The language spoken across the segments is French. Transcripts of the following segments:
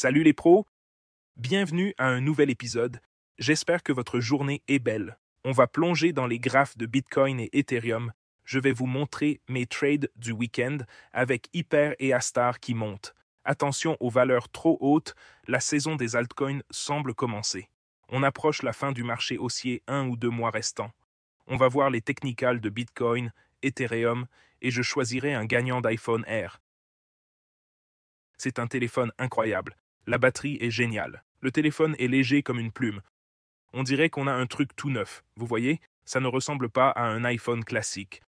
Salut les pros, bienvenue à un nouvel épisode. J'espère que votre journée est belle. On va plonger dans les graphes de Bitcoin et Ethereum. Je vais vous montrer mes trades du week-end avec Hyper et Astar qui montent. Attention aux valeurs trop hautes, la saison des altcoins semble commencer. On approche la fin du marché haussier 1 ou 2 mois restants. On va voir les technicals de Bitcoin, Ethereum et je choisirai un gagnant d'iPhone Air. C'est un téléphone incroyable. La batterie est géniale. Le téléphone est léger comme une plume. On dirait qu'on a un truc tout neuf. Vous voyez, ça ne ressemble pas à un iPhone classique.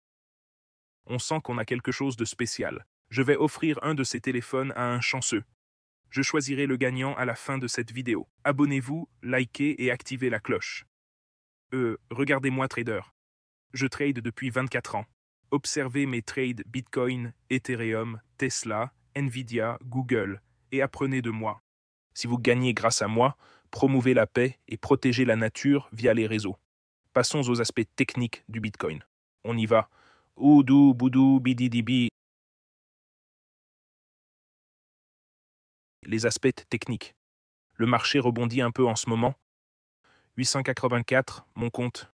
On sent qu'on a quelque chose de spécial. Je vais offrir un de ces téléphones à un chanceux. Je choisirai le gagnant à la fin de cette vidéo. Abonnez-vous, likez et activez la cloche. Regardez-moi trader. Je trade depuis 24 ans. Observez mes trades Bitcoin, Ethereum, Tesla, Nvidia, Google et apprenez de moi. Si vous gagnez grâce à moi, promouvez la paix et protégez la nature via les réseaux. Passons aux aspects techniques du Bitcoin. On y va. Oudou, boudou, bididibi. Les aspects techniques. Le marché rebondit un peu en ce moment. 884, mon compte.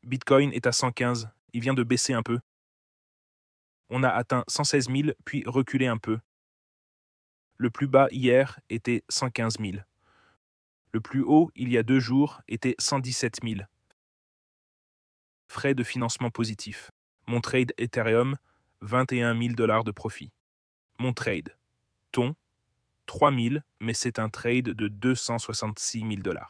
Bitcoin est à 115. Il vient de baisser un peu. On a atteint 116 000, puis reculé un peu. Le plus bas hier était 115 000. Le plus haut, il y a 2 jours, était 117 000. Frais de financement positif. Mon trade Ethereum, 21 000 $ de profit. Mon trade Ton, 3 000, mais c'est un trade de 266 000 $.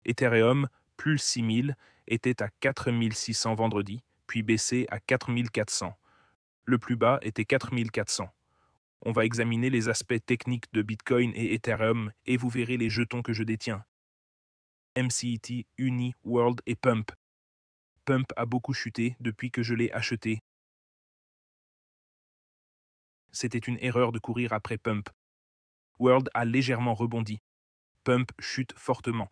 Ethereum, plus 6 000, était à 4 600 vendredi, puis baissé à 4 400. Le plus bas était 4 400. On va examiner les aspects techniques de Bitcoin et Ethereum et vous verrez les jetons que je détiens. MCET, Uni, World et Pump. Pump a beaucoup chuté depuis que je l'ai acheté. C'était une erreur de courir après Pump. World a légèrement rebondi. Pump chute fortement.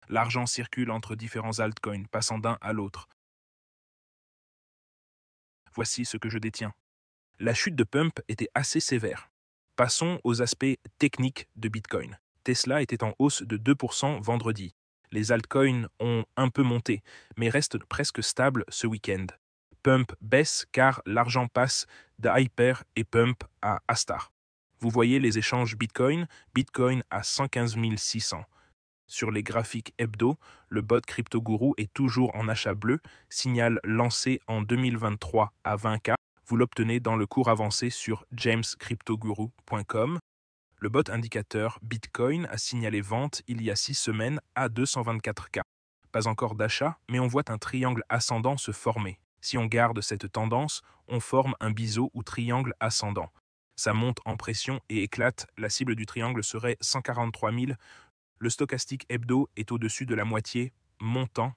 L'argent circule entre différents altcoins, passant d'un à l'autre. Voici ce que je détiens. La chute de Pump était assez sévère. Passons aux aspects techniques de Bitcoin. Tesla était en hausse de 2% vendredi. Les altcoins ont un peu monté, mais restent presque stables ce week-end. Pump baisse car l'argent passe de Hyper et Pump à Astar. Vous voyez les échanges Bitcoin, Bitcoin à 115 600. Sur les graphiques hebdo, le bot CryptoGuru est toujours en achat bleu, signal lancé en 2023 à 20K. Vous l'obtenez dans le cours avancé sur jamescryptoguru.com. Le bot indicateur Bitcoin a signalé vente il y a 6 semaines à 224K. Pas encore d'achat, mais on voit un triangle ascendant se former. Si on garde cette tendance, on forme un biseau ou triangle ascendant. Ça monte en pression et éclate, la cible du triangle serait 143 000. Le stochastique hebdo est au-dessus de la moitié, montant.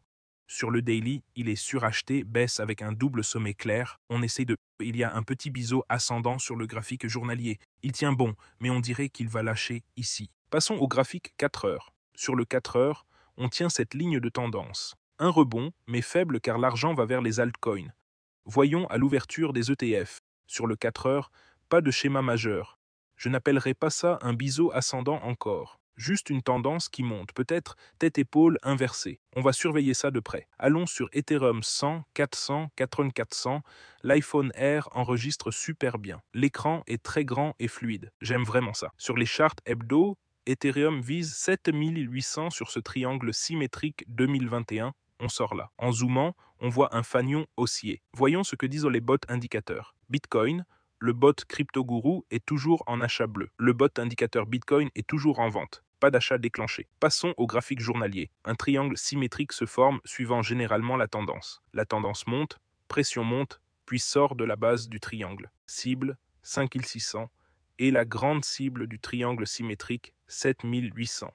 Sur le daily, il est suracheté, baisse avec un double sommet clair. On essaie de... Il y a un petit biseau ascendant sur le graphique journalier. Il tient bon, mais on dirait qu'il va lâcher ici. Passons au graphique 4 heures. Sur le 4 heures, on tient cette ligne de tendance. Un rebond, mais faible car l'argent va vers les altcoins. Voyons à l'ouverture des ETF. Sur le 4 heures, pas de schéma majeur. Je n'appellerai pas ça un biseau ascendant encore. Juste une tendance qui monte, peut-être tête-épaule inversée. On va surveiller ça de près. Allons sur Ethereum 100, 400, 400. L'iPhone Air enregistre super bien. L'écran est très grand et fluide. J'aime vraiment ça. Sur les charts hebdo, Ethereum vise 7800 sur ce triangle symétrique 2021. On sort là. En zoomant, on voit un fanion haussier. Voyons ce que disent les bots indicateurs. Bitcoin, le bot CryptoGuru est toujours en achat bleu. Le bot indicateur Bitcoin est toujours en vente. Pas d'achat déclenché. Passons au graphique journalier. Un triangle symétrique se forme suivant généralement la tendance. La tendance monte, pression monte, puis sort de la base du triangle. Cible 5600 et la grande cible du triangle symétrique 7800.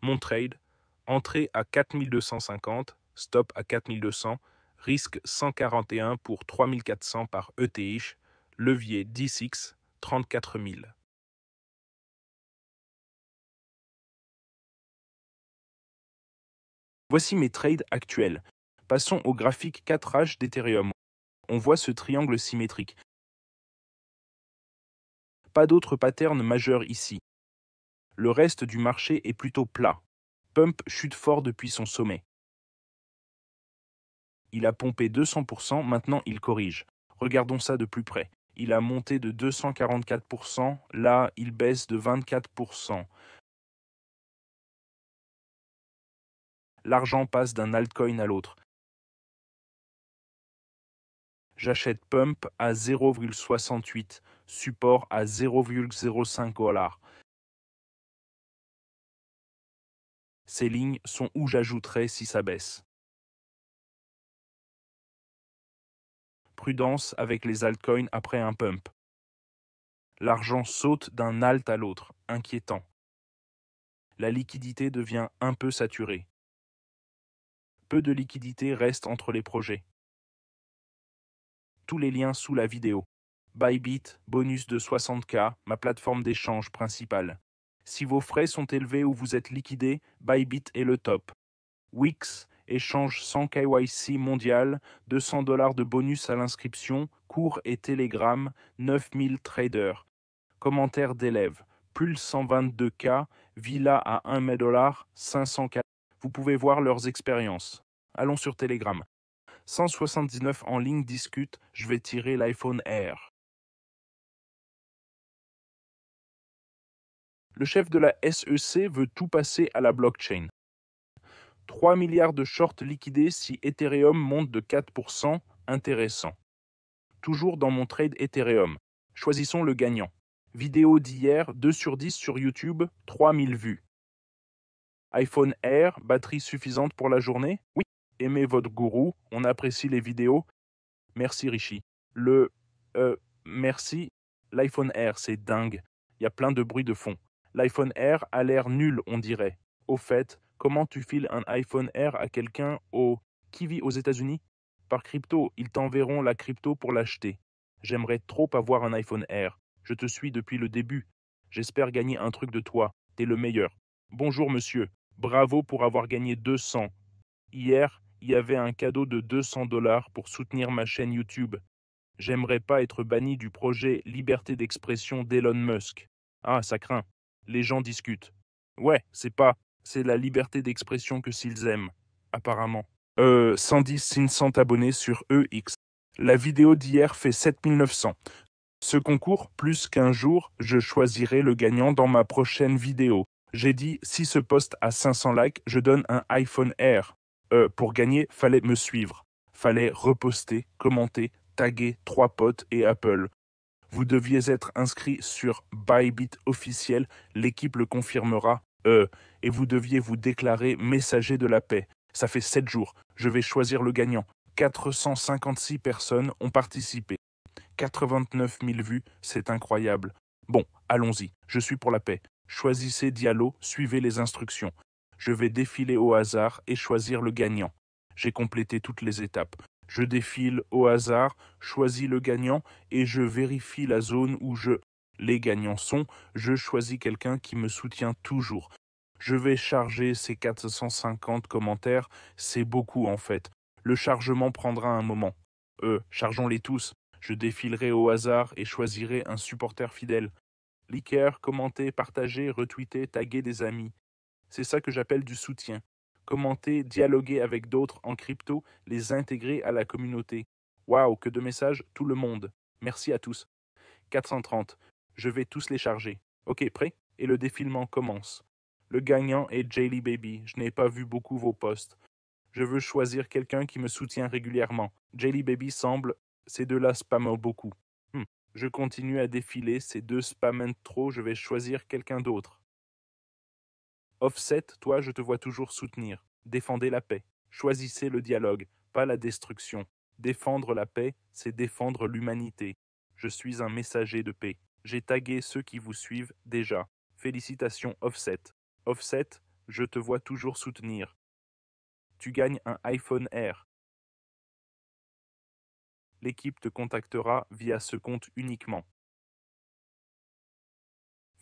Mon trade, entrée à 4250, stop à 4200, risque 141 pour 3400 par ETH, levier 10x 34 000. Voici mes trades actuels. Passons au graphique 4H d'Ethereum. On voit ce triangle symétrique. Pas d'autre pattern majeur ici. Le reste du marché est plutôt plat. Pump chute fort depuis son sommet. Il a pompé 200%, maintenant il corrige. Regardons ça de plus près. Il a monté de 244%, là il baisse de 24%. L'argent passe d'un altcoin à l'autre. J'achète Pump à 0,68, support à 0,05 $. Ces lignes sont où j'ajouterai si ça baisse. Prudence avec les altcoins après un pump. L'argent saute d'un alt à l'autre, inquiétant. La liquidité devient un peu saturée. Peu de liquidité reste entre les projets. Tous les liens sous la vidéo. Bybit, bonus de 60K, ma plateforme d'échange principale. Si vos frais sont élevés ou vous êtes liquidé, Bybit est le top. Wix, échange sans KYC mondial, 200 $ de bonus à l'inscription, cours et Telegram, 9000 traders. Commentaires d'élèves, Pulse 122K, Villa à 1 $, 500K. Vous pouvez voir leurs expériences. Allons sur Telegram. 179 en ligne discute, je vais tirer l'iPhone Air. Le chef de la SEC veut tout passer à la blockchain. 3 milliards de shorts liquidés si Ethereum monte de 4%, intéressant. Toujours dans mon trade Ethereum. Choisissons le gagnant. Vidéo d'hier, 2 sur 10 sur YouTube, 3000 vues. iPhone Air, batterie suffisante pour la journée? Oui. Aimez votre gourou, on apprécie les vidéos. Merci Rishi. Merci. L'iPhone Air, c'est dingue. Il y a plein de bruit de fond. L'iPhone Air a l'air nul, on dirait. Au fait, comment tu files un iPhone Air à quelqu'un qui vit aux États-Unis? Par crypto, ils t'enverront la crypto pour l'acheter. J'aimerais trop avoir un iPhone Air. Je te suis depuis le début. J'espère gagner un truc de toi. T'es le meilleur. Bonjour monsieur. Bravo pour avoir gagné 200. Hier, il y avait un cadeau de 200 $ pour soutenir ma chaîne YouTube. J'aimerais pas être banni du projet Liberté d'expression d'Elon Musk. Ah, ça craint. Les gens discutent. Ouais, c'est la liberté d'expression que s'ils aiment, apparemment. 110 500 abonnés sur EX. La vidéo d'hier fait 7900. Ce concours, plus qu'un jour, je choisirai le gagnant dans ma prochaine vidéo. J'ai dit, si ce post a 500 likes, je donne un iPhone Air. Pour gagner, fallait me suivre. Fallait reposter, commenter, taguer 3 potes et Apple. Vous deviez être inscrit sur Bybit officiel, l'équipe le confirmera. Et vous deviez vous déclarer messager de la paix. Ça fait 7 jours. Je vais choisir le gagnant. 456 personnes ont participé. 89 000 vues, c'est incroyable. Bon, allons-y, je suis pour la paix. Choisissez Diallo, suivez les instructions. Je vais défiler au hasard et choisir le gagnant. J'ai complété toutes les étapes. Je défile au hasard, choisis le gagnant et je vérifie la zone où les gagnants sont. Je choisis quelqu'un qui me soutient toujours. Je vais charger ces 450 commentaires, c'est beaucoup en fait. Le chargement prendra un moment. Chargeons-les tous. Je défilerai au hasard et choisirai un supporter fidèle. Liker, commenter, partager, retweeter, taguer des amis. C'est ça que j'appelle du soutien. Commenter, dialoguer avec d'autres en crypto, les intégrer à la communauté. Waouh, que de messages, tout le monde. Merci à tous. 430. Je vais tous les charger. Ok, prêt? Et le défilement commence. Le gagnant est Jaylee Baby. Je n'ai pas vu beaucoup vos posts. Je veux choisir quelqu'un qui me soutient régulièrement. Jaylee Baby semble, ces deux-là spamment beaucoup. Je continue à défiler, ces deux spamment trop, je vais choisir quelqu'un d'autre. Offset, toi, je te vois toujours soutenir. Défendez la paix. Choisissez le dialogue, pas la destruction. Défendre la paix, c'est défendre l'humanité. Je suis un messager de paix. J'ai tagué ceux qui vous suivent déjà. Félicitations, Offset. Offset, je te vois toujours soutenir. Tu gagnes un iPhone Air. L'équipe te contactera via ce compte uniquement.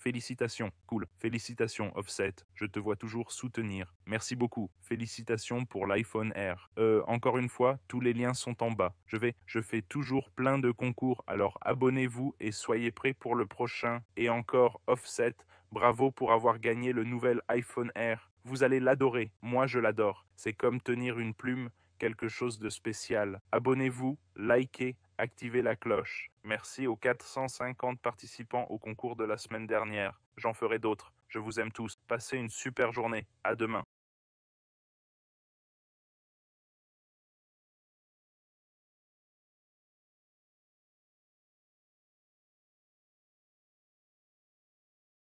Félicitations, cool. Félicitations, Offset. Je te vois toujours soutenir. Merci beaucoup. Félicitations pour l'iPhone Air. Encore une fois, tous les liens sont en bas. Je fais toujours plein de concours, alors abonnez-vous et soyez prêts pour le prochain. Et encore, Offset, bravo pour avoir gagné le nouvel iPhone Air. Vous allez l'adorer. Moi, je l'adore. C'est comme tenir une plume, quelque chose de spécial. Abonnez-vous, likez, activez la cloche. Merci aux 450 participants au concours de la semaine dernière. J'en ferai d'autres. Je vous aime tous. Passez une super journée. À demain.